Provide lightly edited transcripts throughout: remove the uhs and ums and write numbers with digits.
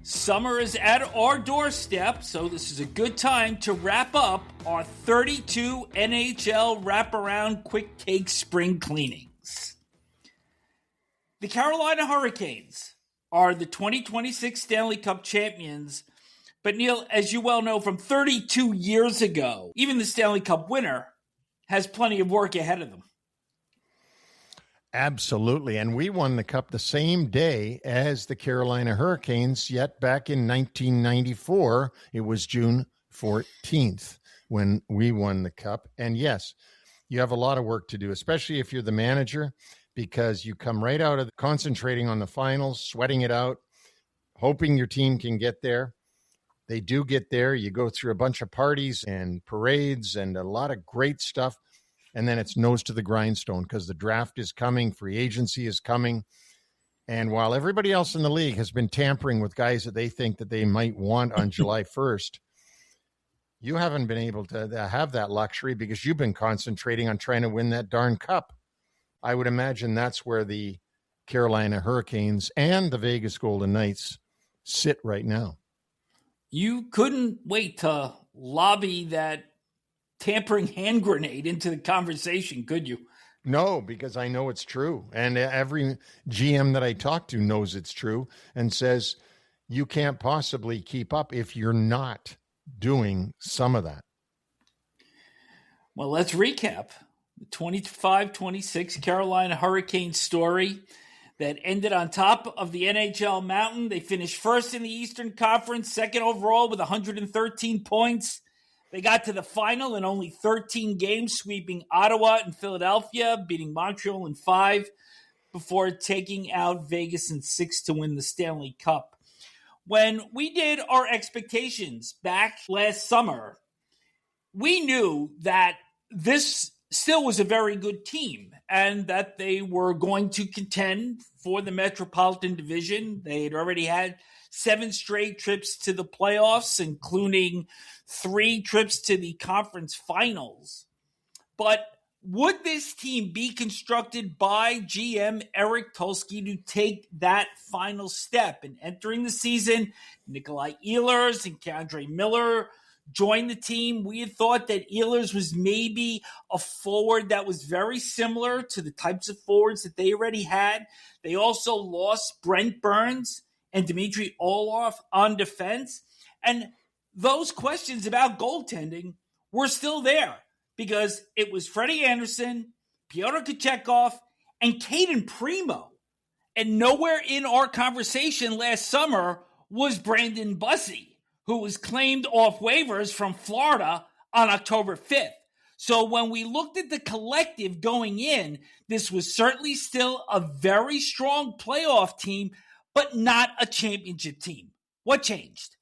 Summer is at our doorstep, so this is a good time to wrap up our 32 NHL Wraparound Quick Take Spring Cleanings. The Carolina Hurricanes are the 2026 Stanley Cup champions, but Neil, as you well know from 32 years ago, even the Stanley Cup winner has plenty of work ahead of them. Absolutely. And we won the Cup the same day as the Carolina Hurricanes, yet back in 1994, it was June 14th when we won the Cup. And yes, you have a lot of work to do, especially if you're the manager, because you come right out of concentrating on the finals, sweating it out, hoping your team can get there. They do get there. You go through a bunch of parties and parades and a lot of great stuff. And then it's nose to the grindstone because the draft is coming, free agency is coming. And while everybody else in the league has been tampering with guys that they think that they might want on July 1st, you haven't been able to have that luxury because you've been concentrating on trying to win that darn cup. I would imagine that's where the Carolina Hurricanes and the Vegas Golden Knights sit right now. You couldn't wait to lobby that tampering hand grenade into the conversation, could you? No, because I know it's true. And every GM that I talk to knows it's true and says you can't possibly keep up if you're not doing some of that. Well, let's recap the 25-26 Carolina Hurricanes story that ended on top of the NHL mountain. They finished first in the Eastern Conference, second overall with 113 points. They got to the final in only 13 games, sweeping Ottawa and Philadelphia, beating Montreal in 5, before taking out Vegas in 6 to win the Stanley Cup. When we did our expectations back last summer, we knew that this still was a very good team and that they were going to contend for the Metropolitan Division. They had already had 7 straight trips to the playoffs, including 3 trips to the conference finals. But would this team be constructed by GM Eric Tulsky to take that final step? In entering the season, Nikolai Ehlers and AndreMiller joined the team. We had thought that Ehlers was maybe a forward that was very similar to the types of forwards that they already had. They also lost Brent Burns and Dmitry Orlov on defense. And those questions about goaltending were still there because it was Freddie Andersen, Pyotr Kochetkov, and Caden Primo. And nowhere in our conversation last summer was Brandon Bussi, who was claimed off waivers from Florida on October 5th. So when we looked at the collective going in, this was certainly still a very strong playoff team, but not a championship team. What changed?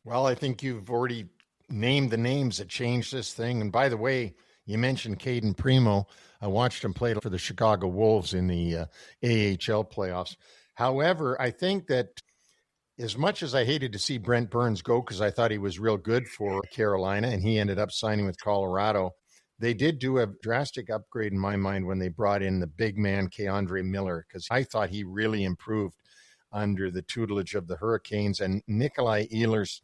Well, I think you've already named the names that changed this thing. And by the way, you mentioned Caden Primo. I watched him play for the Chicago Wolves in the AHL playoffs. However, I think that as much as I hated to see Brent Burns go because I thought he was real good for Carolina and he ended up signing with Colorado, they did do a drastic upgrade in my mind when they brought in the big man, AndreMiller, because I thought he really improved under the tutelage of the Hurricanes. And Nikolai Ehlers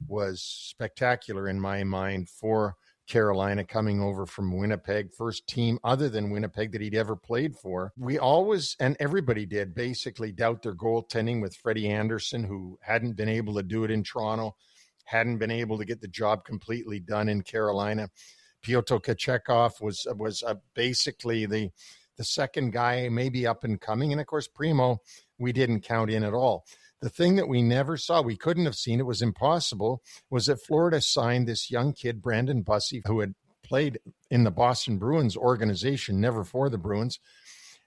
was spectacular in my mind for Carolina, coming over from Winnipeg, first team other than Winnipeg that he'd ever played for. We always, and everybody did, basically doubt their goaltending with Freddie Andersen, who hadn't been able to do it in Toronto, hadn't been able to get the job completely done in Carolina. Pyotr Kochetkov was basically the second guy, maybe up and coming. And of course, Primo, we didn't count in at all. The thing that we never saw, we couldn't have seen, it was impossible, was that Florida signed this young kid, Brandon Bussi, who had played in the Boston Bruins organization, never for the Bruins,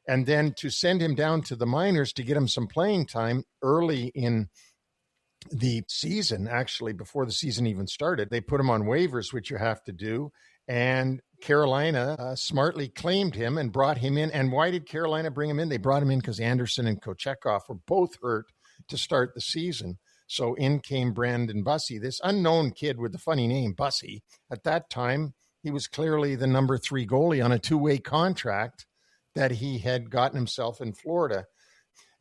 and then to send him down to the minors to get him some playing time early in the season, actually before the season even started. They put him on waivers, which you have to do, and Carolina smartly claimed him and brought him in. And why did Carolina bring him in? They brought him in because Andersen and Kochetkov were both hurt to start the season. So in came Brandon Bussi, this unknown kid with the funny name Bussi. At that time, he was clearly the number 3 goalie on a 2-way contract that he had gotten himself in Florida.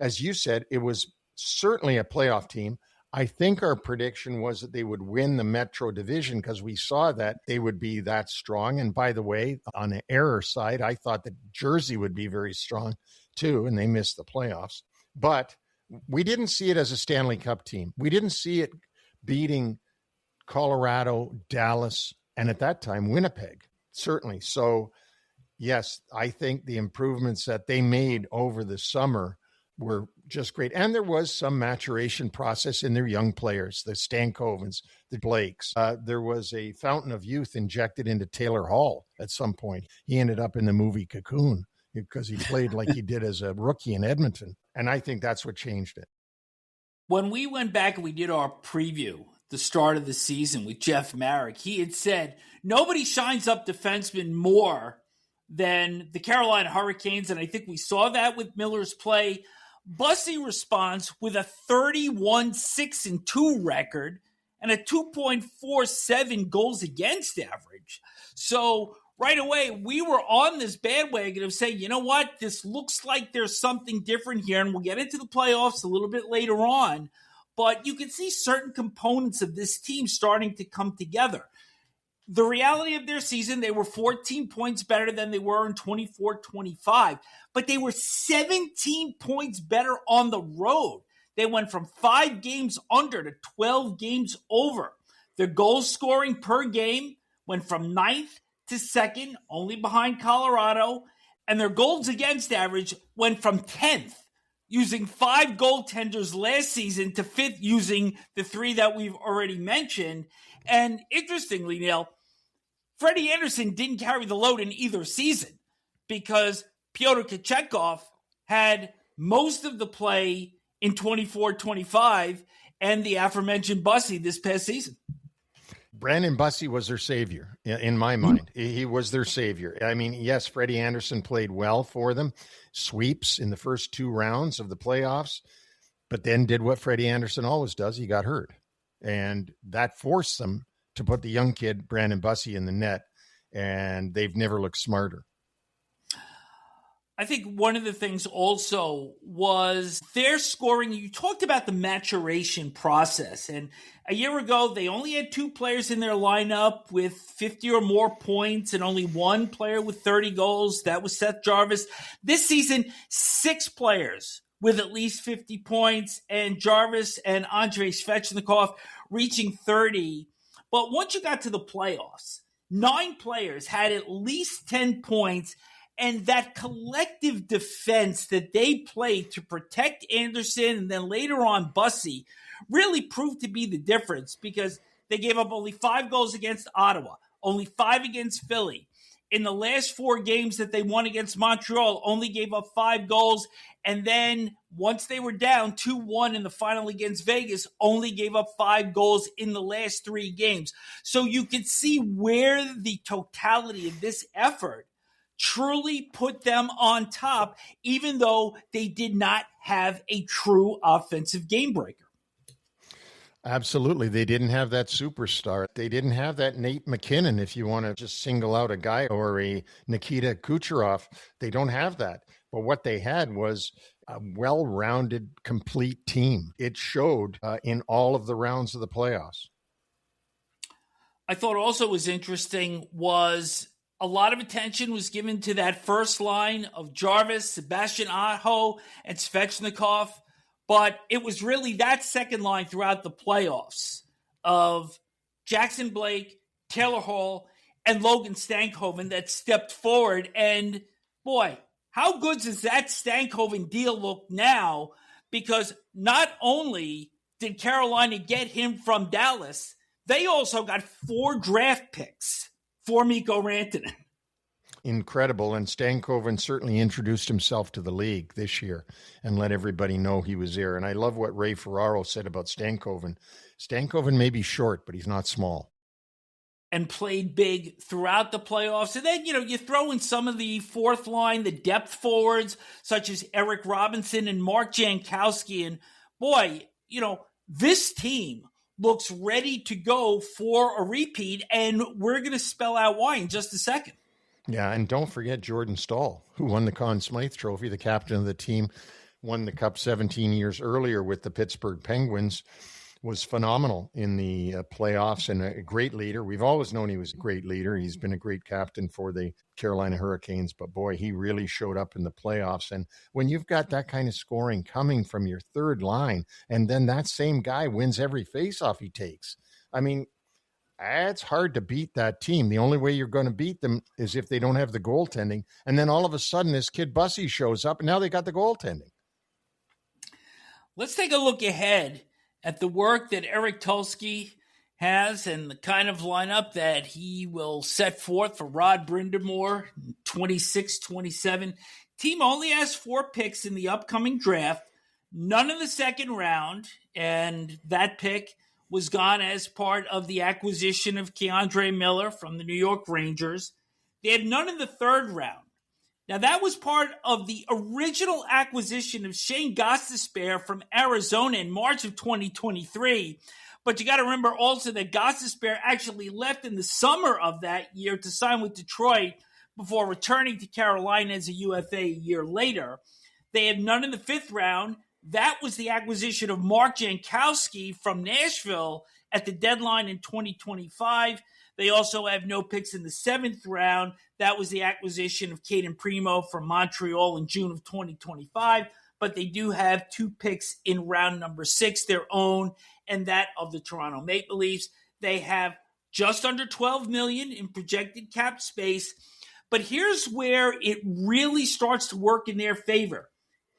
As you said, it was certainly a playoff team. I think our prediction was that they would win the Metro Division because we saw that they would be that strong. And by the way, on the error side, I thought that Jersey would be very strong too, and they missed the playoffs. But we didn't see it as a Stanley Cup team. We didn't see it beating Colorado, Dallas, and at that time, Winnipeg, certainly. So, yes, I think the improvements that they made over the summer were just great. And there was some maturation process in their young players, the Stankovens, the Blakes. There was a fountain of youth injected into Taylor Hall at some point. He ended up in the movie Cocoon because he played like he did as a rookie in Edmonton. And I think that's what changed it. When we went back and we did our preview, the start of the season with Jeff Marek, he had said, nobody shines up defensemen more than the Carolina Hurricanes. And I think we saw that with Miller's play. Bussy responds with a 31-6-2 record and a 2.47 goals against average. So right away, we were on this bandwagon of saying, you know what, this looks like there's something different here, and we'll get into the playoffs a little bit later on. But you can see certain components of this team starting to come together. The reality of their season, they were 14 points better than they were in 24-25, but they were 17 points better on the road. They went from 5 games under to 12 games over. Their goal scoring per game went from 9th to 2nd, only behind Colorado, and their goals against average went from 10th, using 5 goaltenders last season, to 5th using the 3 that we've already mentioned. And interestingly, Neil, Freddie Andersen didn't carry the load in either season because Pyotr Kochetkov had most of the play in 24-25 and the aforementioned Bussy this past season. Brandon Bussy was their savior, in my mind. He was their savior. I mean, yes, Freddie Andersen played well for them, sweeps in the first 2 rounds of the playoffs, but then did what Freddie Andersen always does. He got hurt, and that forced them to put the young kid, Brandon Bussy, in the net, and they've never looked smarter. I think one of the things also was their scoring. You talked about the maturation process, and a year ago, they only had 2 players in their lineup with 50 or more points and only 1 player with 30 goals. That was Seth Jarvis. This season, 6 players with at least 50 points, and Jarvis and Andrei Svechnikov reaching 30. But once you got to the playoffs, 9 players had at least 10 points, and that collective defense that they played to protect Andersen and then later on Bussy really proved to be the difference because they gave up only 5 goals against Ottawa, only 5 against Philly. In the last 4 games that they won against Montreal, only gave up 5 goals. And then once they were down 2-1 in the final against Vegas, only gave up 5 goals in the last 3 games. So you could see where the totality of this effort truly put them on top, even though they did not have a true offensive game breaker. Absolutely. They didn't have that superstar. They didn't have that Nate McKinnon, if you want to just single out a guy, or a Nikita Kucherov. They don't have that. But what they had was a well-rounded, complete team. It showed in all of the rounds of the playoffs. I thought also was interesting was a lot of attention was given to that first line of Jarvis, Sebastian Aho, and Svechnikov. But it was really that second line throughout the playoffs of Jackson Blake, Taylor Hall, and Logan Stankoven that stepped forward. And boy, how good does that Stankoven deal look now? Because not only did Carolina get him from Dallas, they also got 4 draft picks for Mikko Rantanen. Incredible. And Stankoven certainly introduced himself to the league this year and let everybody know he was there. And I love what Ray Ferraro said about Stankoven. Stankoven may be short, but he's not small. And played big throughout the playoffs. And then, you throw in some of the fourth line, the depth forwards, such as Eric Robinson and Mark Jankowski. And boy, this team looks ready to go for a repeat. And we're going to spell out why in just a second. Yeah, and don't forget Jordan Staal, who won the Conn Smythe Trophy, the captain of the team. won the Cup 17 years earlier with the Pittsburgh Penguins, was phenomenal in the playoffs and a great leader. We've always known he was a great leader. He's been a great captain for the Carolina Hurricanes, but boy, he really showed up in the playoffs. And when you've got that kind of scoring coming from your third line, and then that same guy wins every faceoff he takes, I mean, it's hard to beat that team. The only way you're going to beat them is if they don't have the goaltending. And then all of a sudden, this kid Bussy shows up, and now they got the goaltending. Let's take a look ahead at the work that Eric Tulsky has and the kind of lineup that he will set forth for Rod Brind'Amour, 26-27. Team only has 4 picks in the upcoming draft, none in the second round, and that pick was gone as part of the acquisition of AndreMiller from the New York Rangers. They have none in the third round. Now, that was part of the original acquisition of Shane Gostisbehere from Arizona in March of 2023. But you got to remember also that Gostisbehere actually left in the summer of that year to sign with Detroit before returning to Carolina as a UFA a year later. They have none in the fifth round. That was the acquisition of Mark Jankowski from Nashville at the deadline in 2025. They also have no picks in the seventh round. That was the acquisition of Caden Primo from Montreal in June of 2025. But they do have 2 picks in round number 6, their own and that of the Toronto Maple Leafs. They have just under $12 million in projected cap space. But here's where it really starts to work in their favor.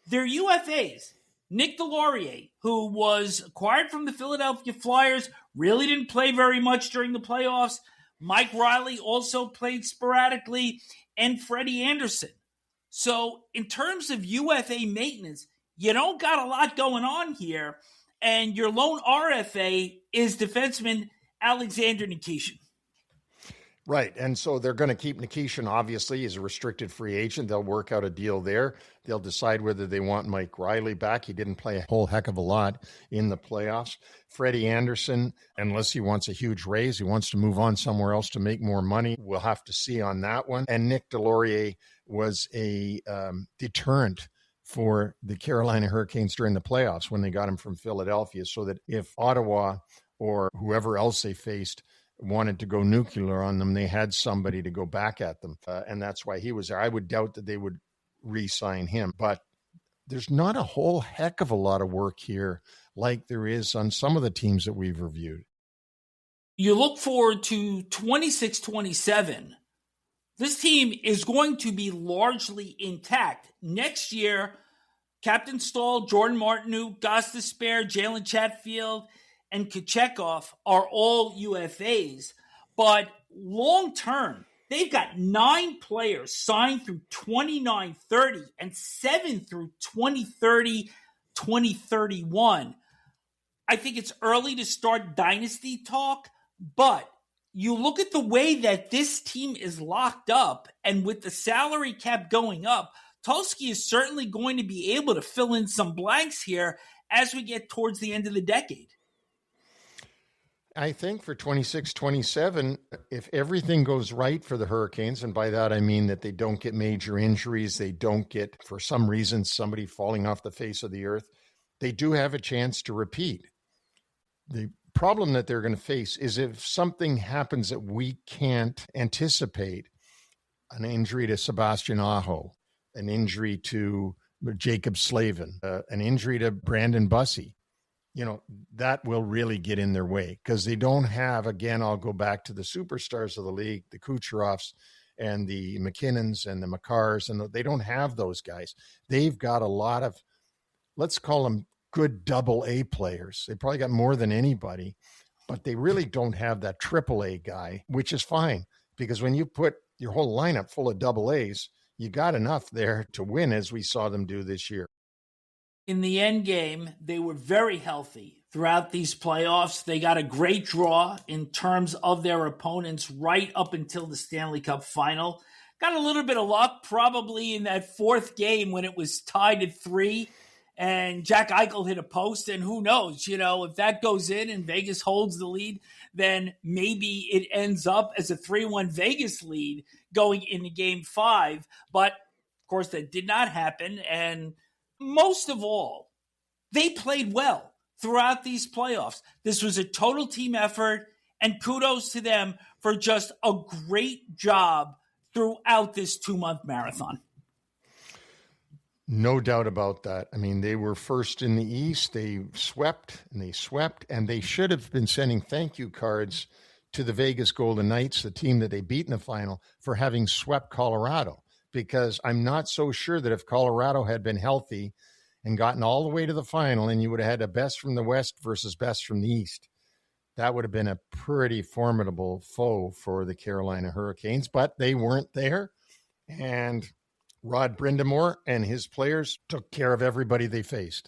Their UFAs, Nick Delorier, who was acquired from the Philadelphia Flyers, really didn't play very much during the playoffs. Mike Riley also played sporadically, and Freddie Anderson. So in terms of UFA maintenance, you don't got a lot going on here, and your lone RFA is defenseman Alexander Nikishin. Right, and so they're going to keep Nikishin, obviously. He's a restricted free agent. They'll work out a deal there. They'll decide whether they want Mike Riley back. He didn't play a whole heck of a lot in the playoffs. Freddie Anderson, unless he wants a huge raise, he wants to move on somewhere else to make more money. We'll have to see on that one. And Nick Delorier was a deterrent for the Carolina Hurricanes during the playoffs when they got him from Philadelphia, so that if Ottawa or whoever else they faced wanted to go nuclear on them, they had somebody to go back at them. And that's why he was there. I would doubt that they would re-sign him. But there's not a whole heck of a lot of work here like there is on some of the teams that we've reviewed. You look forward to 26-27. This team is going to be largely intact. Next year, Captain Stahl, Jordan Martineau, Gostisbehere, Jalen Chatfield, and Kochetkov are all UFAs. But long-term, they've got 9 players signed through 29-30 and 7 through 2030-2031. I think it's early to start dynasty talk, but you look at the way that this team is locked up, and with the salary cap going up, Tulsky is certainly going to be able to fill in some blanks here as we get towards the end of the decade. I think for 26-27, if everything goes right for the Hurricanes, and by that I mean that they don't get major injuries, they don't get, for some reason, somebody falling off the face of the earth, they do have a chance to repeat. The problem that they're going to face is if something happens that we can't anticipate, an injury to Sebastian Aho, an injury to Jacob Slavin, an injury to Brandon Bussy, that will really get in their way because they don't have, again, I'll go back to the superstars of the league, the Kucherovs and the McKinnons and the Makars, and they don't have those guys. They've got a lot of, let's call them good AA players. They probably got more than anybody, but they really don't have that AAA guy, which is fine because when you put your whole lineup full of AAs, you got enough there to win, as we saw them do this year. In the end game, they were very healthy throughout these playoffs. They got a great draw in terms of their opponents right up until the Stanley Cup final. Got a little bit of luck probably in that fourth game when it was tied at 3 and Jack Eichel hit a post, and who knows, if that goes in and Vegas holds the lead, then maybe it ends up as a 3-1 Vegas lead going into Game 5. But, of course, that did not happen, and most of all, they played well throughout these playoffs. This was a total team effort, and kudos to them for just a great job throughout this 2-month marathon. No doubt about that. I mean, they were first in the East. They swept, and they should have been sending thank you cards to the Vegas Golden Knights, the team that they beat in the final, for having swept Colorado, because I'm not so sure that if Colorado had been healthy and gotten all the way to the final and you would have had a best from the West versus best from the East, that would have been a pretty formidable foe for the Carolina Hurricanes, but they weren't there. And Rod Brind'Amour and his players took care of everybody they faced.